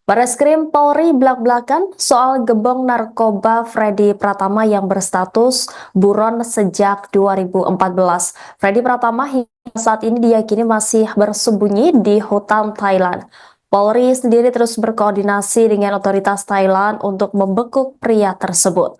Bareskrim Polri blak-blakan soal gembong narkoba Freddy Pratama yang berstatus buron sejak 2014. Freddy Pratama hingga saat ini diyakini masih bersembunyi di hutan Thailand. Polri sendiri terus berkoordinasi dengan otoritas Thailand untuk membekuk pria tersebut.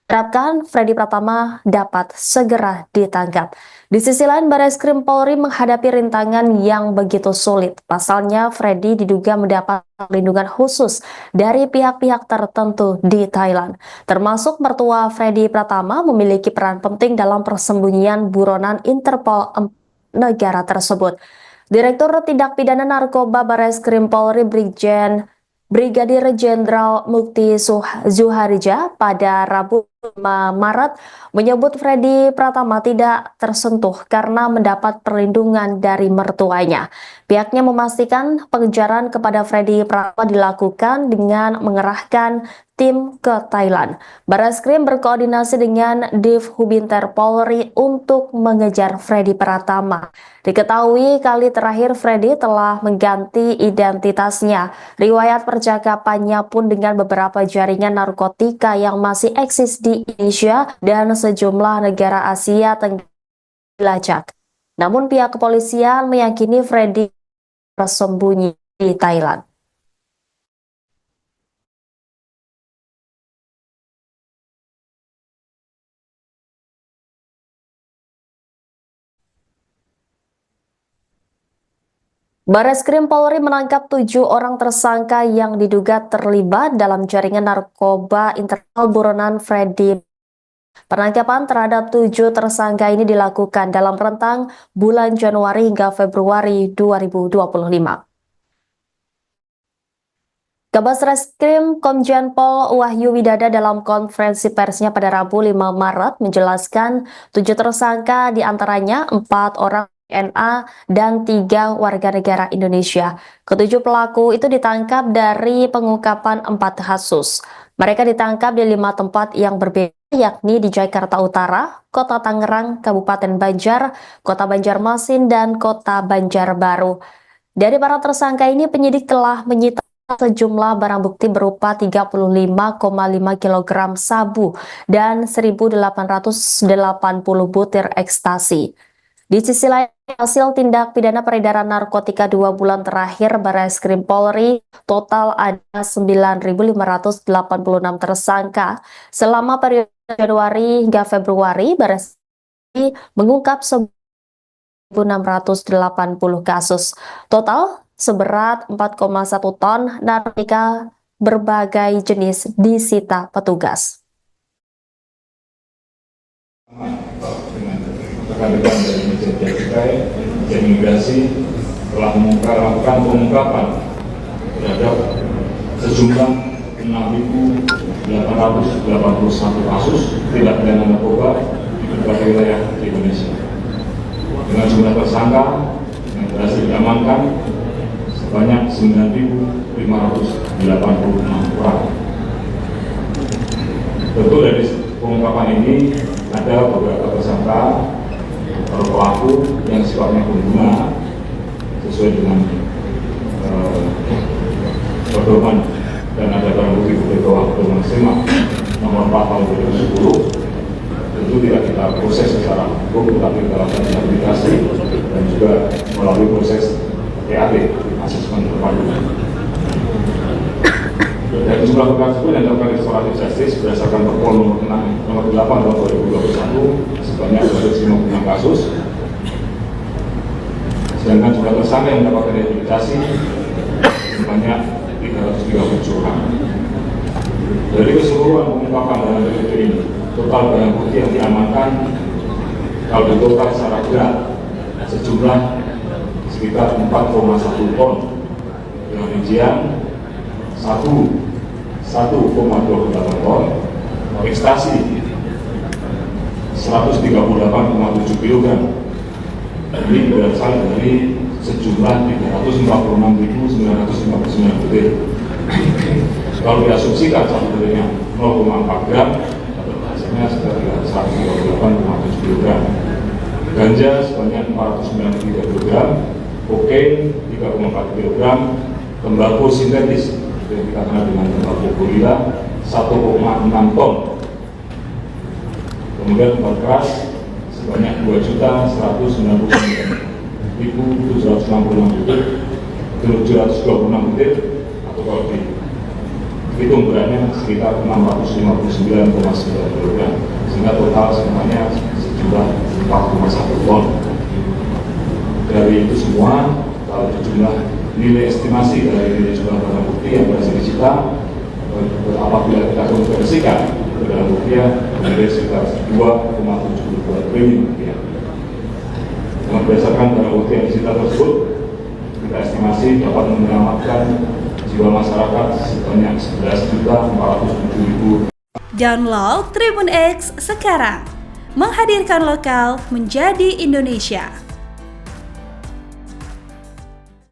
Harapkan Freddy Pratama dapat segera ditangkap. Di sisi lain, Bareskrim Polri menghadapi rintangan yang begitu sulit. Pasalnya, Freddy diduga mendapat perlindungan khusus dari pihak-pihak tertentu di Thailand. Termasuk mertua Freddy Pratama memiliki peran penting dalam persembunyian buronan Interpol negara tersebut. Direktur Tindak Pidana Narkoba Bareskrim Polri Brigadir Jenderal Mukti Zuharija pada Rabu 5 Maret menyebut Freddy Pratama tidak tersentuh karena mendapat perlindungan dari mertuanya. Pihaknya memastikan pengejaran kepada Freddy Pratama dilakukan dengan mengerahkan tim ke Thailand. Bareskrim berkoordinasi dengan Div Hubinter Polri untuk mengejar Freddy Pratama. Diketahui kali terakhir Freddy telah mengganti identitasnya. Riwayat percakapannya pun dengan beberapa jaringan narkotika yang masih eksis di Indonesia dan sejumlah negara Asia Tenggara dilacak. Namun pihak kepolisian meyakini Freddy bersembunyi di Thailand. Bareskrim Polri menangkap 7 orang tersangka yang diduga terlibat dalam jaringan narkoba internal buronan Freddy. Penangkapan terhadap 7 tersangka ini dilakukan dalam rentang bulan Januari hingga Februari 2025. Kabas Reskrim Komjen Pol Wahyu Widada dalam konferensi persnya pada Rabu 5 Maret menjelaskan 7 tersangka diantaranya 4 orang WNA dan 3 warga negara Indonesia. Ketujuh pelaku itu ditangkap dari pengungkapan 4 kasus. Mereka ditangkap di 5 tempat yang berbeda, yakni di Jakarta Utara, Kota Tangerang, Kabupaten Banjar, Kota Banjarmasin, dan Kota Banjarbaru. Dari para tersangka ini, penyidik telah menyita sejumlah barang bukti berupa 35,5 kg sabu dan 1.880 butir ekstasi. Di sisi lain, hasil tindak pidana peredaran narkotika 2 bulan terakhir Bareskrim Polri, total ada 9.586 tersangka. Selama periode Januari hingga Februari, Bareskrim mengungkap 1.680 kasus. Total seberat 4,1 ton narkotika berbagai jenis disita petugas. Rekan-rekan dari Dirjen Bea Cukai dan Imigrasi telah melakukan pengungkapan terhadap sejumlah 6.881 kasus tindak pidana narkoba di berbagai wilayah di Indonesia. Dengan jumlah tersangka yang berhasil diamankan sebanyak 9.586 orang. Tentu dari pengungkapan ini ada beberapa tersangka atau pelaku yang sifatnya pengguna sesuai dengan pedoman dan ada barang bukti bawah pedoman SMA nomor 4 tahun 2010. Tentu tidak kita proses secara hukum, tetapi kita lakukan rehabilitasi dan juga melalui proses PAT, asesmen terpadu. Dari jumlah perkara tersebut yang dilakukan restoratif justice berdasarkan Perpol nomor 8 tahun 2021 sebanyak 256 kasus. Sedangkan jumlah tersangka yang mendapatkan rehabilitasi sebanyak 337 orang. Dari keseluruhan pengungkapan dalam PDP ini, total barang bukti yang diamankan kalau ditotal secara berat sejumlah sekitar 4,1 ton dengan rincian 1,28 ton, ekstasi 138,7 kg. Ini berasal dari sejumlah 346.959 butir. Kalau diasumsikan satu butirnya 0,4 gram, hasilnya sekitar 138,7 kg. Ganja sebanyak 493 kg, kokain 3,4 kg, tembakau sintetis yang kita kenal dengan tembakau gorila 1,6 ton. Kemudian obat keras sebanyak 2.199.766 butir, 726 butir, atau kalau dihitung beratnya sekitar 659,9 kg, sehingga total semuanya sejumlah 4,1 ton. Dari itu semua, kalau jumlah nilai estimasi dari nilai jumlah barang bukti yang berhasil disita, apabila kita konversikan ke dalam rupiah, menjadi sekitar 2,72 triliun rupiah. Dengan berdasarkan barang bukti yang disita tersebut, kita estimasi dapat menyelamatkan jiwa masyarakat sebanyak 11.407.000. Download Tribun X sekarang, menghadirkan lokal menjadi Indonesia.